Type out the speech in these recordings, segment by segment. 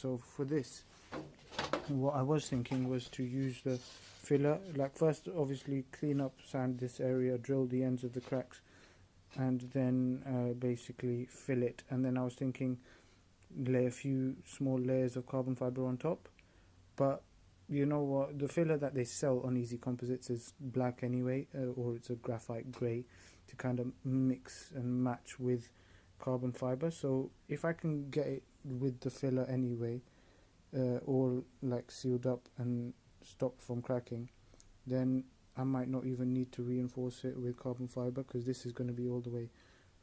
So for this, what I was thinking was to use the filler, like first obviously clean up, sand this area, drill the ends of the cracks, and then basically fill it. And then I was thinking lay a few small layers of carbon fiber on top. But you know what, the filler that they sell on Easy Composites is black anyway, or it's a graphite grey, to kind of mix and match with carbon fiber. So if I can get it with the filler anyway, all like sealed up and stopped from cracking, then I might not even need to reinforce it with carbon fiber, because this is going to be all the way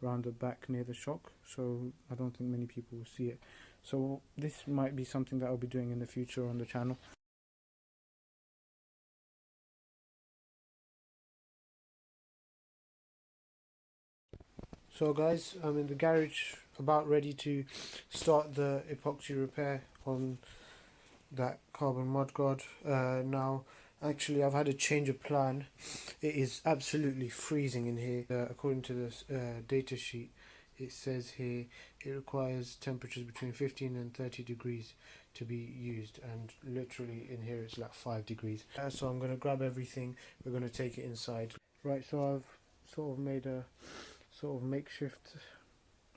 around the back near the shock, so I don't think many people will see it. So this might be something that I'll be doing in the future on the channel. So guys, I'm in the garage about ready to start the epoxy repair on that carbon mudguard. Now actually I've had a change of plan. It is absolutely freezing in here. According to this data sheet, it says here it requires temperatures between 15 and 30 degrees to be used, and literally in here it's like 5 degrees. So I'm going to grab everything, we're going to take it inside. Right, so I've sort of made a sort of makeshift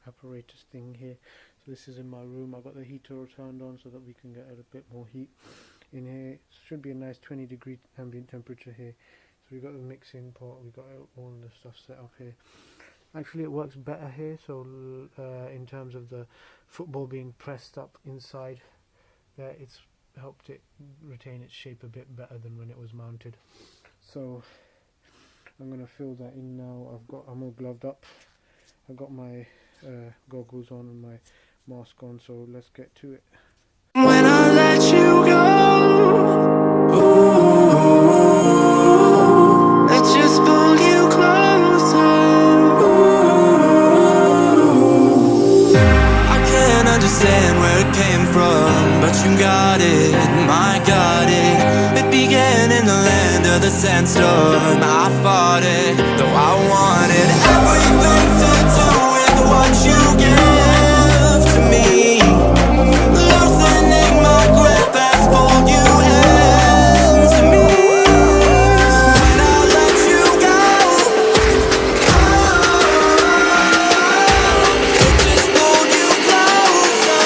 apparatus thing here. So this is in my room. I've got the heater turned on so that we can get a bit more heat in here. It should be a nice 20 degree ambient temperature here. So we've got the mixing pot, we've got all the stuff set up here. Actually it works better here, so in terms of the football being pressed up inside there, it's helped it retain its shape a bit better than when it was mounted. So I'm going to fill that in now. I'm all gloved up, I've got my goggles on and my mask on, so let's get to it. When I let you go, ooh, I just pulled you closer. Ooh, I can't understand where it came from, but you got it, I got it. It began in the land of the sandstorm. I fought it, though I wanted everything to do with what you give to me. Loosening my grip has pulled you into me. When I let you go, it just pulled you closer.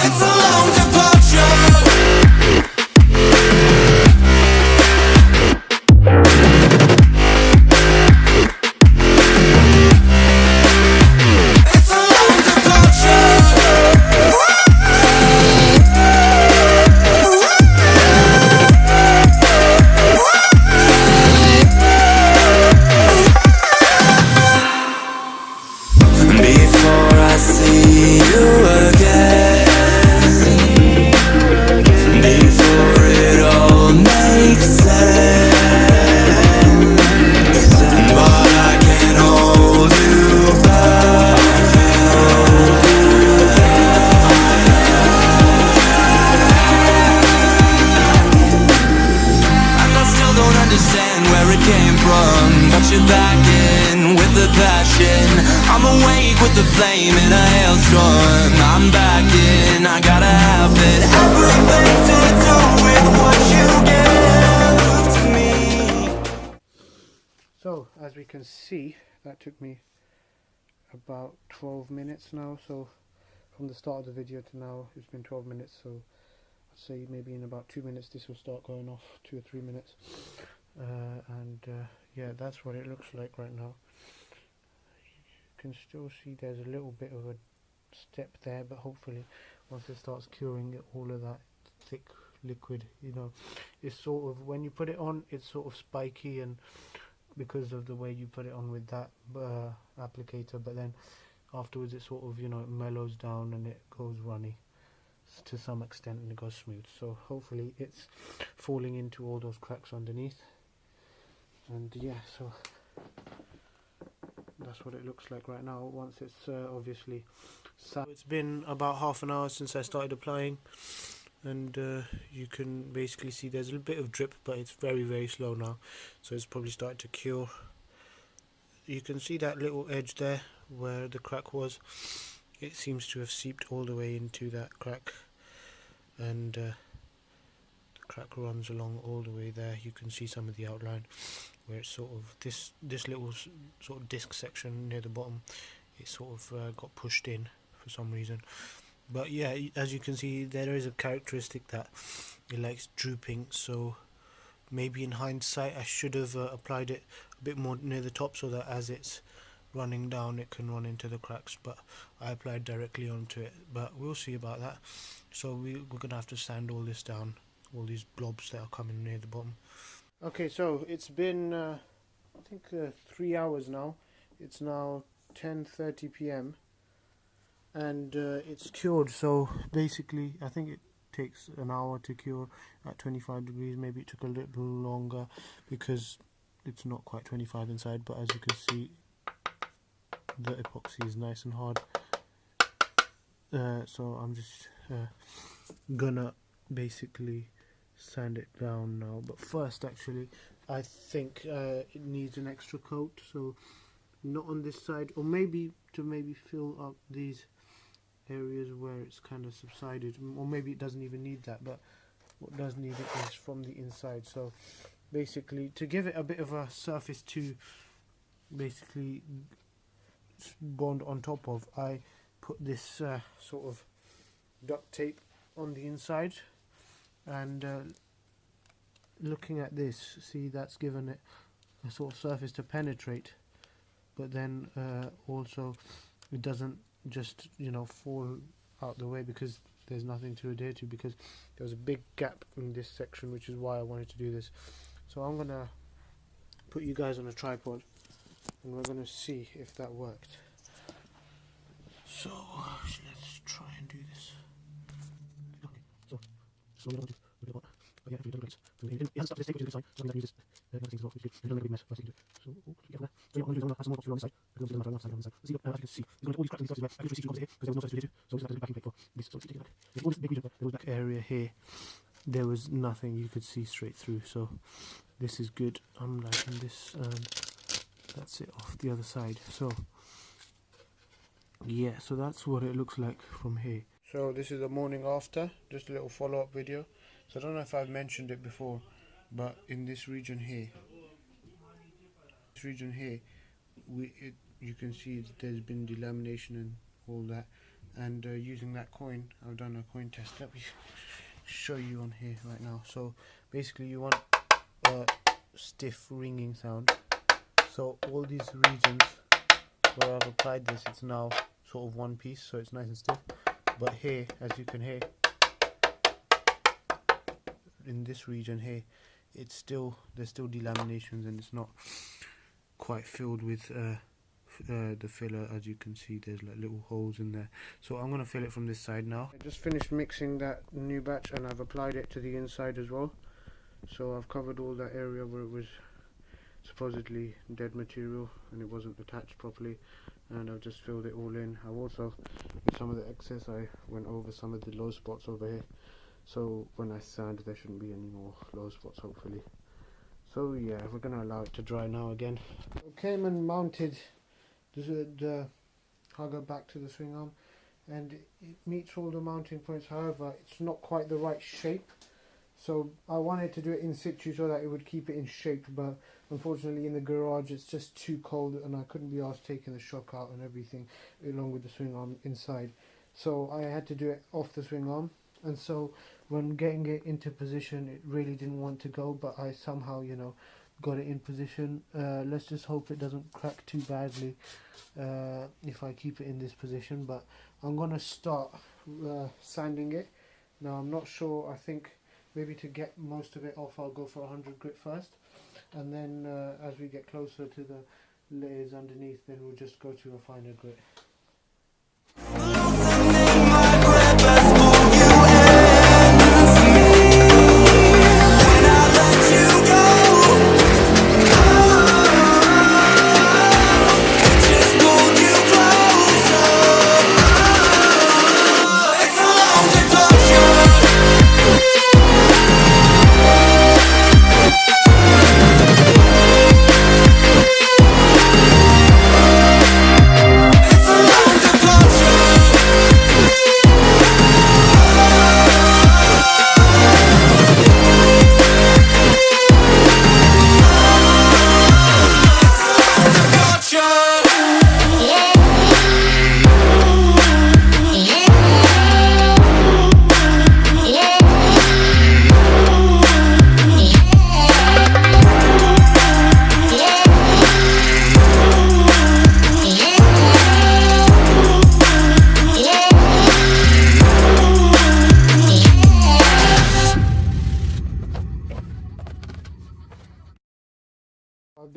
It's a long departure. I'm awake with the flame in a hailstorm. I'm back in, I gotta have it. Everything to do with what you give to me. So as we can see, that took me about 12 minutes now. So from the start of the video to now, it's been 12 minutes. So I'd say maybe in about 2 minutes this will start going off, 2 or 3 minutes. Yeah, that's what it looks like right now. Can still see there's a little bit of a step there, but hopefully once it starts curing it, all of that thick liquid, you know, it's sort of, when you put it on, it's sort of spiky, and because of the way you put it on with that applicator, but then afterwards it sort of, you know, it mellows down and it goes runny to some extent and it goes smooth. So hopefully it's falling into all those cracks underneath. And yeah, so that's what it looks like right now once it's obviously sat. It's been about half an hour since I started applying, and you can basically see there's a little bit of drip, but it's very slow now, so it's probably started to cure. You can see that little edge there where the crack was. it seems to have seeped all the way into that crack, and the crack runs along all the way there. You can see some of the outline where it's sort of this little sort of disc section near the bottom, it sort of got pushed in for some reason. But yeah, as you can see, there is a characteristic that it likes drooping, so maybe in hindsight I should have applied it a bit more near the top so that as it's running down it can run into the cracks, but I applied directly onto it. But we'll see about that. So we're gonna have to sand all this down, all these blobs that are coming near the bottom. Okay, so it's been I think 3 hours now. It's now 10:30 p.m. and it's cured. So basically I think it takes an hour to cure at 25 degrees. Maybe it took a little longer because it's not quite 25 inside, but as you can see the epoxy is nice and hard. So I'm just gonna basically sand it down now, but first actually I think it needs an extra coat, so not on this side, or maybe to fill up these areas where it's kind of subsided, or maybe it doesn't even need that, but what does need it is from the inside. So basically to give it a bit of a surface to basically bond on top of, I put this sort of duct tape on the inside, and looking at this, see, that's given it a sort of surface to penetrate, but then also it doesn't just, you know, fall out the way because there's nothing to adhere to, because there was a big gap in this section, which is why I wanted to do this. So I'm gonna put you guys on a tripod and we're gonna see if that worked. So let's try and do this. Okay, so I'm going to yeah, if you don't it hasn't started to take, which is a good sign. So I'm going to use this other things as well, which is good. You don't make a big mess. Nice to do. So, get there. So yeah, what I'm going to do is I'm going to add some more boxes on this side. I'm going to do them on the side. See, as you can see, there's going to be all these cracks in these sides. I can see two here because there was no surface to adhere to. So I'm just going to do backing plate for this. So let's take it back. There's all this big region, there was back area here. There was nothing you could see straight through. So this is good. I'm liking this, and that's it off the other side. So yeah, so that's what it looks like from here. So this is the morning after, just a little follow-up video. So I don't know if I've mentioned it before, but in this region here, you can see there's been delamination and all that. And using that coin, I've done a coin test. Let me show you on here right now. So basically you want a stiff ringing sound. So all these regions where I've applied this, it's now sort of one piece, so it's nice and stiff. But here, as you can hear, in this region here, there's still delaminations, and it's not quite filled with the filler. As you can see, there's like little holes in there. So I'm gonna fill it from this side now. I just finished mixing that new batch, and I've applied it to the inside as well. So I've covered all that area where it was supposedly dead material and it wasn't attached properly, and I've just filled it all in. I've also, with some of the excess, I went over some of the low spots over here, so when I sand there shouldn't be any more low spots, hopefully. So yeah, we're gonna allow it to dry now again. I came and mounted the hugger back to the swing arm, and it meets all the mounting points. However, it's not quite the right shape. So I wanted to do it in situ so that it would keep it in shape, but unfortunately in the garage it's just too cold, and I couldn't be asked taking the shock out and everything along with the swing arm inside. So I had to do it off the swing arm, and so when getting it into position, it really didn't want to go, but I somehow, you know, got it in position. Let's just hope it doesn't crack too badly if I keep it in this position. But I'm gonna start sanding it now. I'm not sure. I think maybe to get most of it off, I'll go for 100 grit first, and then as we get closer to the layers underneath, then we'll just go to a finer grit. It's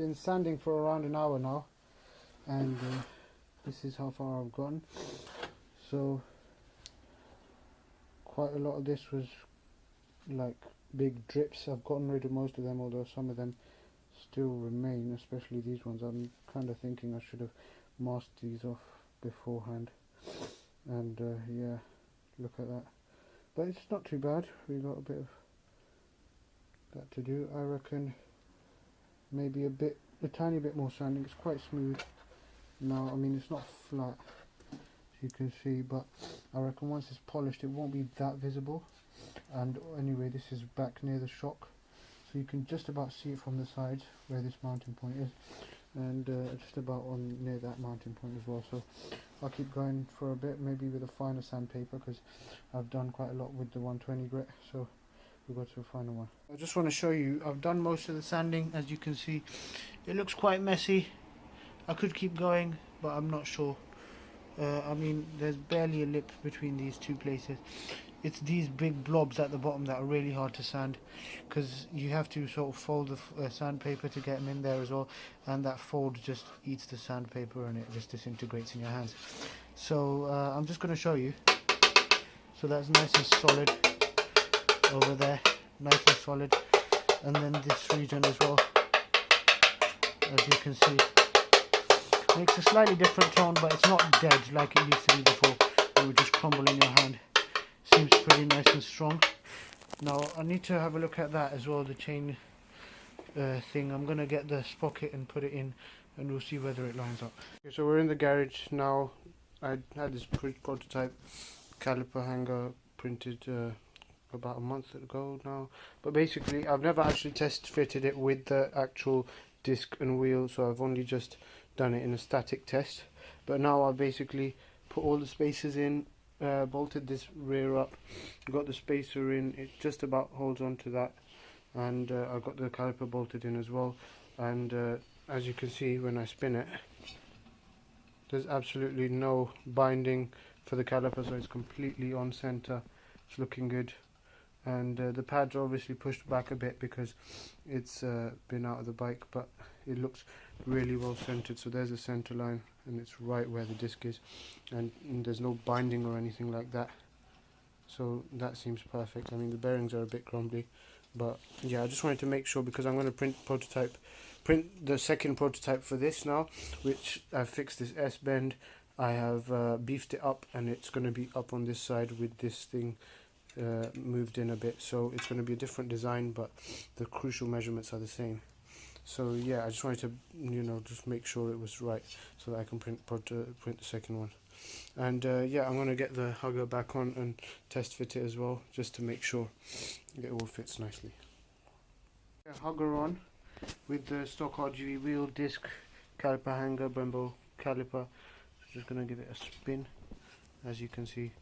been sanding for around an hour now, and this is how far I've gotten. So quite a lot of this was like big drips. I've gotten rid of most of them, although some of them still remain, especially these ones. I'm kind of thinking I should have masked these off beforehand, and yeah, look at that. But it's not too bad. We got a bit of that to do. I reckon maybe a tiny bit more sanding. It's quite smooth now. I mean, it's not flat, as you can see, but I reckon once it's polished it won't be that visible. And anyway, this is back near the shock, so you can just about see it from the sides where this mounting point is, and just about on near that mounting point as well. So I'll keep going for a bit, maybe with a finer sandpaper, because I've done quite a lot with the 120 grit, so we'll go to a finer one. I just want to show you, I've done most of the sanding. As you can see, it looks quite messy. I could keep going, but I'm not sure. I mean, there's barely a lip between these two places. It's these big blobs at the bottom that are really hard to sand, because you have to sort of fold the sandpaper to get them in there as well, and that fold just eats the sandpaper and it just disintegrates in your hands. So I'm just going to show you. So that's nice and solid over there, nice and solid, and then this region as well, as you can see, makes a slightly different tone, but it's not dead like it used to be before. It would just crumble in your hand. Seems pretty nice and strong. Now I need to have a look at that as well, the chain thing. I'm gonna get the sprocket and put it in, and we'll see whether it lines up. Okay, so we're in the garage now. I had this prototype caliper hanger printed about a month ago now, but basically I've never actually test fitted it with the actual disc and wheel, so I've only just done it in a static test. But now I've basically put all the spacers in, bolted this rear up, got the spacer in, it just about holds on to that, and I've got the caliper bolted in as well. And as you can see when I spin it, there's absolutely no binding for the caliper, so it's completely on center. It's looking good, and the pads are obviously pushed back a bit because it's been out of the bike, but it looks really well centered. So there's a center line, and it's right where the disc is, and there's no binding or anything like that, so that seems perfect. I mean, the bearings are a bit crumbly, but yeah, I just wanted to make sure, because I'm going to print the second prototype for this now, which I've fixed this S bend. I have beefed it up, and it's going to be up on this side with this thing moved in a bit, so it's going to be a different design, but the crucial measurements are the same. So yeah, I just wanted to, you know, just make sure it was right so that I can print the second one. And yeah, I'm going to get the hugger back on and test fit it as well, just to make sure it all fits nicely. Yeah, hugger on with the stock RGV wheel, disc, caliper hanger, Brembo caliper. Just going to give it a spin. As you can see,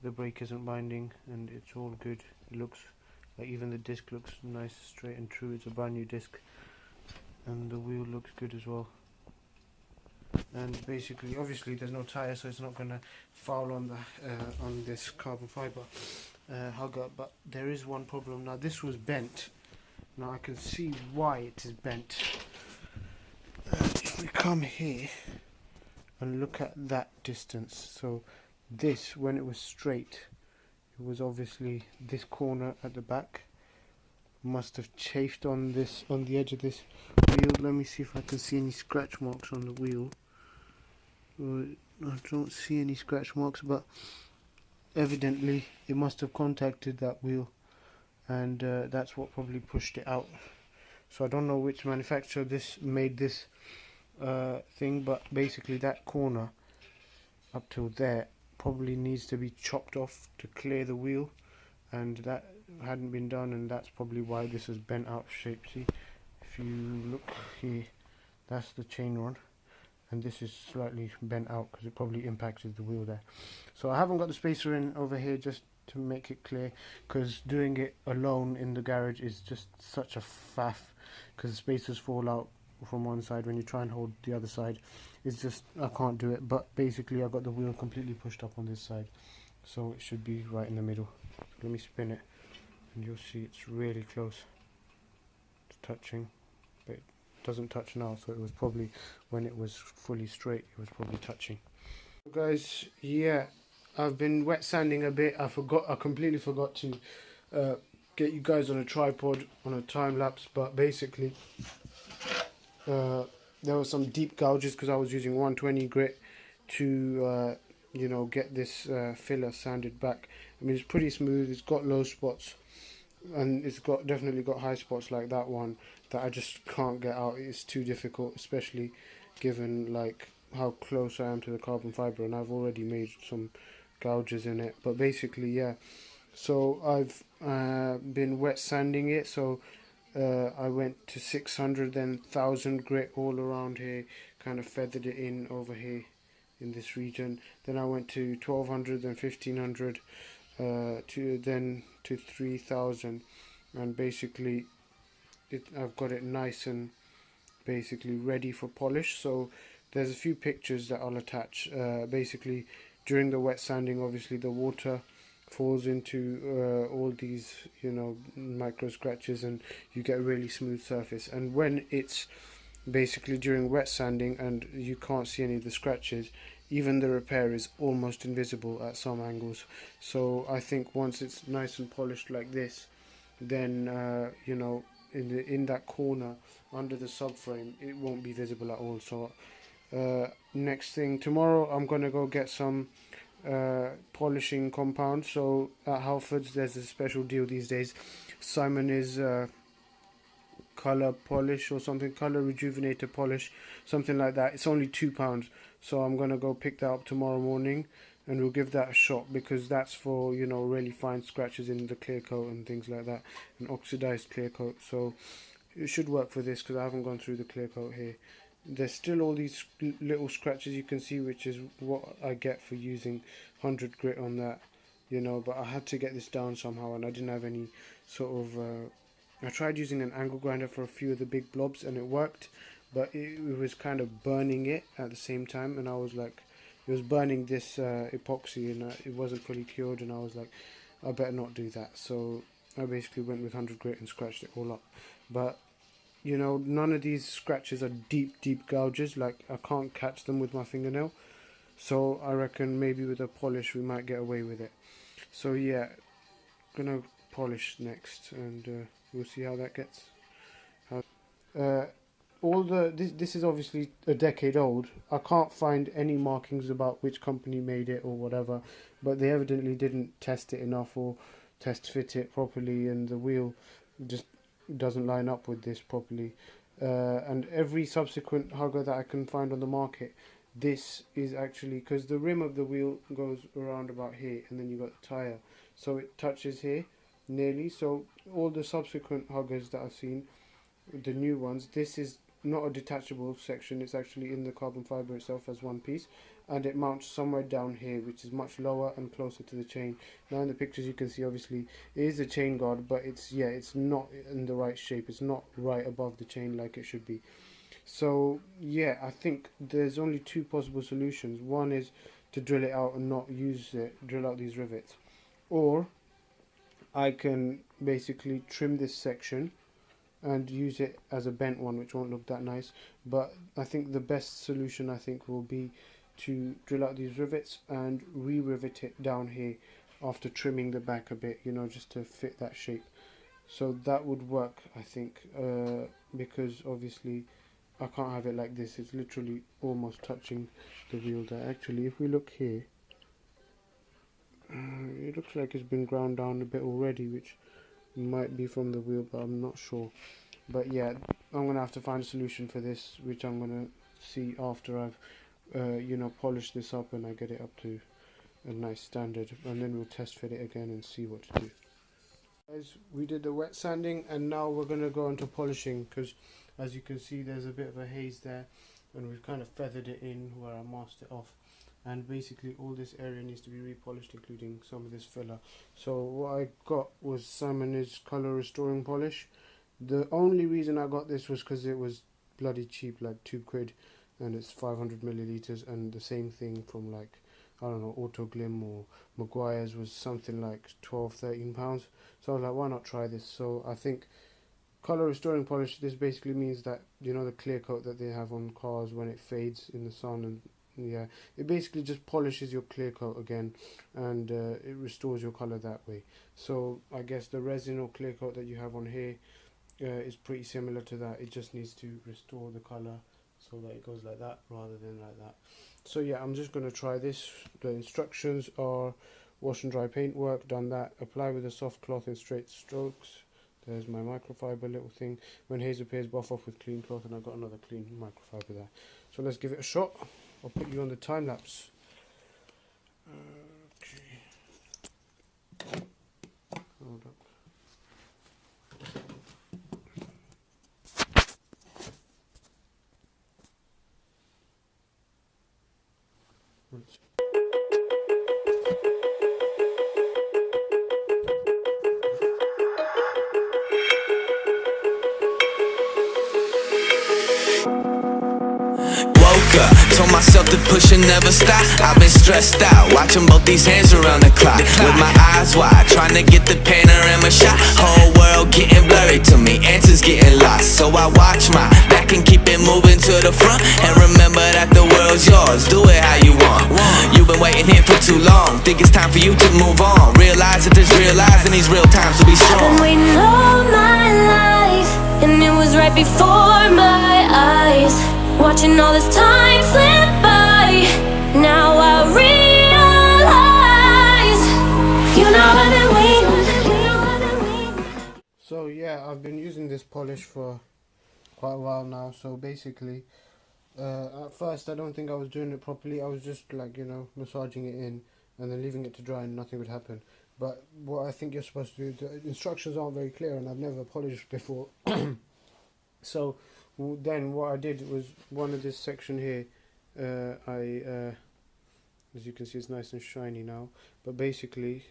the brake isn't binding and it's all good. It looks like even the disc looks nice, straight and true. It's a brand new disc, and the wheel looks good as well. And basically, obviously there's no tire, so it's not going to foul on the on this carbon fiber hugger. But there is one problem. Now this was bent. Now I can see why it is bent. If we come here and look at that distance, so this, when it was straight, it was obviously this corner at the back must have chafed on this, on the edge of this wheel. Let me see if I can see any scratch marks on the wheel. I don't see any scratch marks, but evidently it must have contacted that wheel, and that's what probably pushed it out. So I don't know which manufacturer this made this thing, but basically that corner up till there probably needs to be chopped off to clear the wheel, and that hadn't been done, and that's probably why this is bent out of shape. See, if you look here, that's the chain rod, and this is slightly bent out because it probably impacted the wheel there. So I haven't got the spacer in over here just to make it clear, because doing it alone in the garage is just such a faff, because the spacers fall out from one side when you try and hold the other side. It's just, I can't do it. But basically I got the wheel completely pushed up on this side, so it should be right in the middle. So let me spin it and you'll see it's really close to touching, but doesn't touch now, so it was probably when it was fully straight it was probably touching. Guys, yeah, I've been wet sanding a bit. I completely forgot to get you guys on a tripod on a time lapse, but basically there were some deep gouges because I was using 120 grit to you know, get this filler sanded back. I mean, it's pretty smooth, it's got low spots, and it's definitely got high spots like that one that I just can't get out. It's too difficult, especially given like how close I am to the carbon fibre, and I've already made some gouges in it. But basically, yeah, so I've been wet sanding it. So I went to 600, then 1000 grit all around here, kind of feathered it in over here in this region. Then I went to 1200, then 1500, to 3000, and basically I've got it nice and basically ready for polish. So there's a few pictures that I'll attach. Basically during the wet sanding, obviously the water falls into all these, you know, micro scratches, and you get a really smooth surface. And when it's basically during wet sanding and you can't see any of the scratches, even the repair is almost invisible at some angles. So I think once it's nice and polished like this, then you know, in that corner under the subframe it won't be visible at all. So next thing, tomorrow I'm gonna go get some polishing compound. So at Halfords there's a special deal these days. Simon is color polish or something, color rejuvenator polish, something like that. It's only £2, so I'm gonna go pick that up tomorrow morning, and we'll give that a shot, because that's for, you know, really fine scratches in the clear coat and things like that, an oxidized clear coat. So it should work for this, because I haven't gone through the clear coat here. There's still all these little scratches you can see, which is what I get for using 100 grit on that, you know. But I had to get this down somehow, and I didn't have any sort of I tried using an angle grinder for a few of the big blobs and it worked, but it was kind of burning it at the same time, and I was like, it was burning this epoxy, and it wasn't fully cured, and I was like, I better not do that. So I basically went with 100 grit and scratched it all up. But you know, none of these scratches are deep gouges, like I can't catch them with my fingernail. So I reckon maybe with a polish we might get away with it. So yeah, gonna polish next, and we'll see how that gets. This is obviously a decade old. I can't find any markings about which company made it or whatever, but they evidently didn't test it enough or test fit it properly, and the wheel just doesn't line up with this properly. And every subsequent hugger that I can find on the market, this is actually, because the rim of the wheel goes around about here, and then you got the tire, so it touches here nearly. So all the subsequent huggers that I've seen, the new ones, this is not a detachable section, it's actually in the carbon fibre itself as one piece, and it mounts somewhere down here, which is much lower and closer to the chain. Now in the pictures you can see obviously it is a chain guard, but it's not in the right shape, it's not right above the chain like it should be. So yeah, I think there's only two possible solutions. One is to drill it out and not use it, drill out these rivets, or I can basically trim this section and use it as a bent one, which won't look that nice. But I think the best solution, I think, will be to drill out these rivets and re-rivet it down here after trimming the back a bit, you know, just to fit that shape. So that would work, I think, because obviously I can't have it like this. It's literally almost touching the wheel there. Actually, if we look here, it looks like it's been ground down a bit already, which might be from the wheel, but I'm not sure. But yeah, I'm gonna have to find a solution for this, which I'm gonna see after I've you know, polished this up and I get it up to a nice standard, and then we'll test fit it again and see what to do. Guys, we did the wet sanding and now we're gonna go into polishing, because as you can see there's a bit of a haze there, and we've kind of feathered it in where I masked it off, and basically all this area needs to be repolished, including some of this filler. So what I got was Simon's color restoring polish. The only reason I got this was because it was bloody cheap, like £2, and it's 500 milliliters, and the same thing from like, I don't know, Autoglim or Maguire's was something like £12-13. So I was like, why not try this? So I think color restoring polish, this basically means that, you know, the clear coat that they have on cars when it fades in the sun, and yeah, it basically just polishes your clear coat again, and it restores your color that way. So I guess the resin or clear coat that you have on here is pretty similar to that. It just needs to restore the color so that it goes like that rather than like that. So yeah, I'm just going to try this. The instructions are wash and dry paintwork, done that. Apply with a soft cloth in straight strokes. There's my microfiber little thing. When haze appears, buff off with clean cloth, and I've got another clean microfiber there. So let's give it a shot. I'll put you on the time lapse. Okay. Hold up. Told myself to push and never stop. I've been stressed out, watching both these hands around the clock. With my eyes wide, trying to get the panorama shot. Whole world getting blurry to me, answers getting lost. So I watch my back and keep it moving to the front. And remember that the world's yours, do it how you want. You've been waiting here for too long, think it's time for you to move on. Realize that there's real lies in these real times to be strong. I've been waiting all my life, and it was right before my eyes. Watching all this time slip by, now I realize, you know I've been waiting. So yeah, I've been using this polish for quite a while now. So basically, at first I don't think I was doing it properly. I was just like, you know, massaging it in and then leaving it to dry and nothing would happen. But what I think you're supposed to do, the instructions aren't very clear, and I've never polished before. So then what I did was, one of this section here, as you can see, it's nice and shiny now, but basically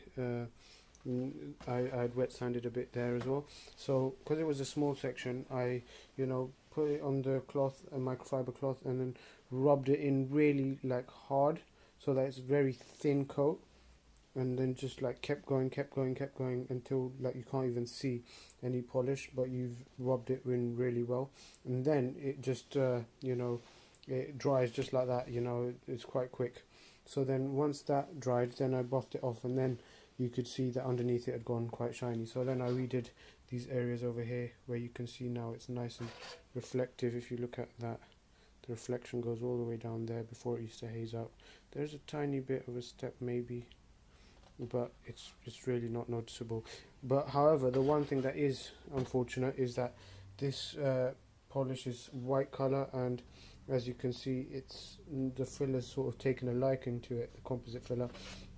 I'd wet sanded a bit there as well. So because it was a small section, I, you know, put it on the cloth, a microfiber cloth, and then rubbed it in really like hard so that it's very thin coat, and then just like kept going until like you can't even see any polish, but you've rubbed it in really well. And then it just you know, it dries just like that, you know, it's quite quick. So then once that dried, then I buffed it off, and then you could see that underneath it had gone quite shiny. So then I redid these areas over here where you can see now it's nice and reflective. If you look at that, the reflection goes all the way down there. Before it used to haze out. There's a tiny bit of a step maybe, but it's really not noticeable. But however, the one thing that is unfortunate is that this polish is white color, and as you can see, it's the filler's sort of taken a liking to it, the composite filler,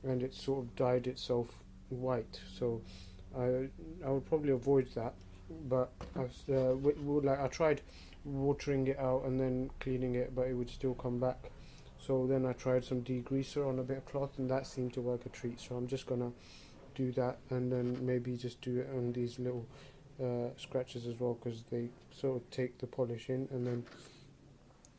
and it's sort of dyed itself white. So I would probably avoid that. But I tried watering it out and then cleaning it, but it would still come back. So then I tried some degreaser on a bit of cloth, and that seemed to work a treat. So I'm just gonna do that, and then maybe just do it on these little scratches as well, because they sort of take the polish in, and then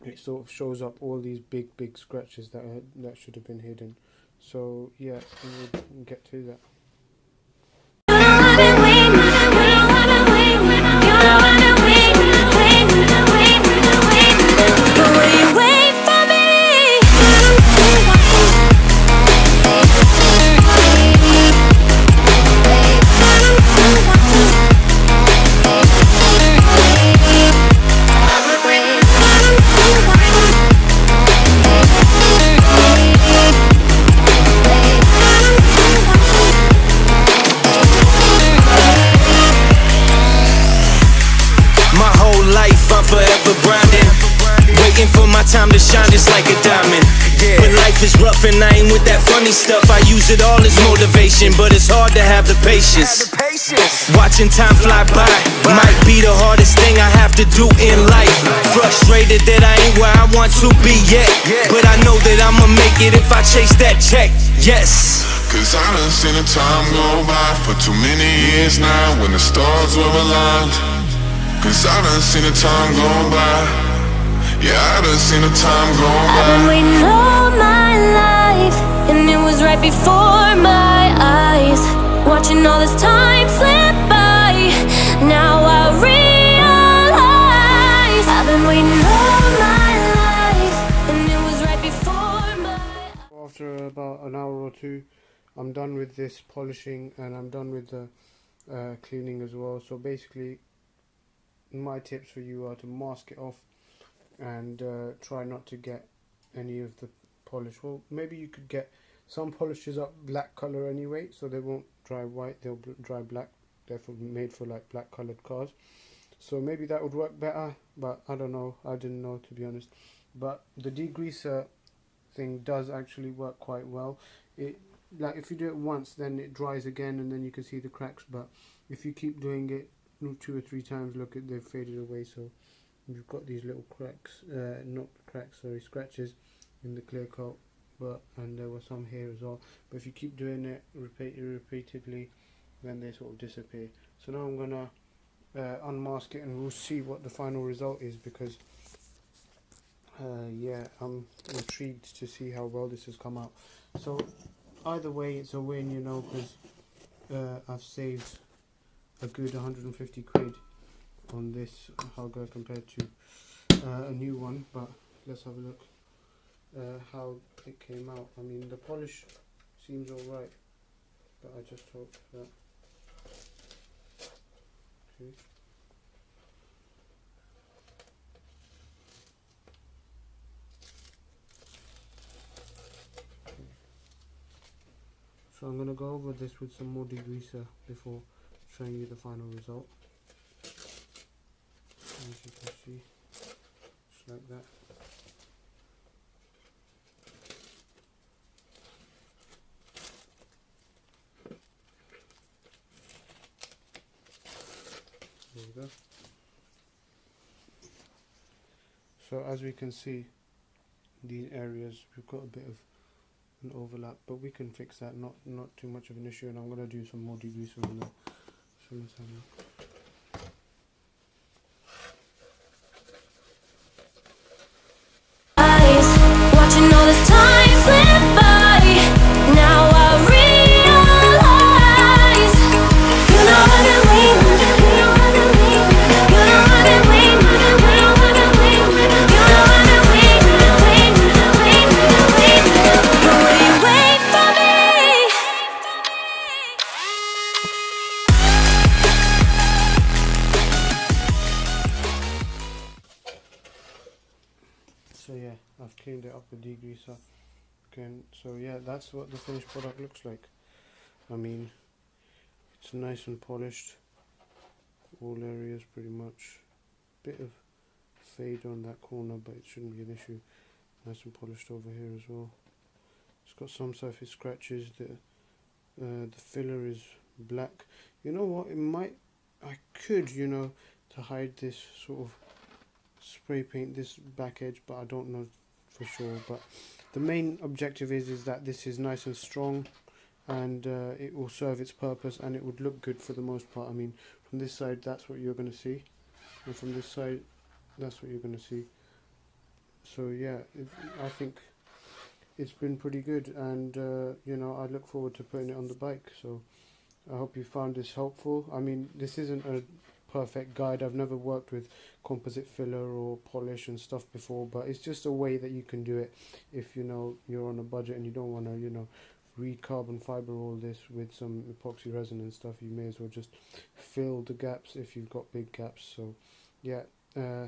it sort of shows up all these big scratches that should have been hidden. So yeah, we'll get to that. Time to shine just like a diamond. When life is rough and I ain't with that funny stuff, I use it all as motivation, but it's hard to have the patience. Watching time fly by might be the hardest thing I have to do in life. Frustrated that I ain't where I want to be yet, but I know that I'ma make it if I chase that check. Yes. Cause I done seen the time go by for too many years now, when the stars were aligned. Cause I done seen the time go by. Yeah, I done seen the time go by. I've been waiting all my life, and it was right before my eyes. Watching all this time slip by, now I realize. 2, I'm done with this polishing and I'm done with the cleaning as well. So basically my tips for you are to mask it off and try not to get any of the polish. Well, maybe you could get some polishes up black color anyway, so they won't dry white, they'll dry black. They're made for like black colored cars, so maybe that would work better, but I don't know, I didn't know, to be honest. But the degreaser thing does actually work quite well. It, like, if you do it once, then it dries again and then you can see the cracks, but if you keep doing it 2 or 3 times, look at, they've faded away. So you've got these little cracks, not cracks, sorry, scratches in the clear coat, but, and there were some here as well. But if you keep doing it repeatedly, then they sort of disappear. So now I'm gonna unmask it and we'll see what the final result is, because yeah, I'm intrigued to see how well this has come out. So either way, it's a win, you know, because I've saved a good 150 quid on this Haga compared to a new one. But let's have a look how it came out. I mean, the polish seems alright, but I just hope that okay. So I'm going to go over this with some more degreaser before showing you the final result. As you can see, just like that. There you go. So as we can see, these areas, we've got a bit of an overlap, but we can fix that, not too much of an issue. And I'm going to do some more degreaser on that. So let's have a look. Watching all this time slip by, now I realize you know I've been waiting, you know I've been waiting, you know I've been waiting, you know I've been waiting, you know I've been waiting, but will you wait for me? So yeah, I've cleaned it up with degreaser again. So yeah, that's what the finished product looks like. I mean, it's nice and polished, all areas pretty much. Bit of fade on that corner, but it shouldn't be an issue. Nice and polished over here as well. It's got some surface scratches. The filler is black. You know what, it might, I could, you know, to hide this sort of spray paint this back edge, but I don't know for sure. But the main objective is that this is nice and strong, and it will serve its purpose, and it would look good for the most part. I mean, from this side, that's what you're going to see, and from this side, that's what you're going to see. So yeah, I think it's been pretty good, and you know, I look forward to putting it on the bike. So I hope you found this helpful. I mean, this isn't a perfect guide. I've never worked with composite filler or polish and stuff before, but it's just a way that you can do it if, you know, you're on a budget and you don't want to, you know, carbon fiber all this with some epoxy resin and stuff. You may as well just fill the gaps if you've got big gaps. So yeah,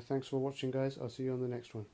thanks for watching, guys. I'll see you on the next one.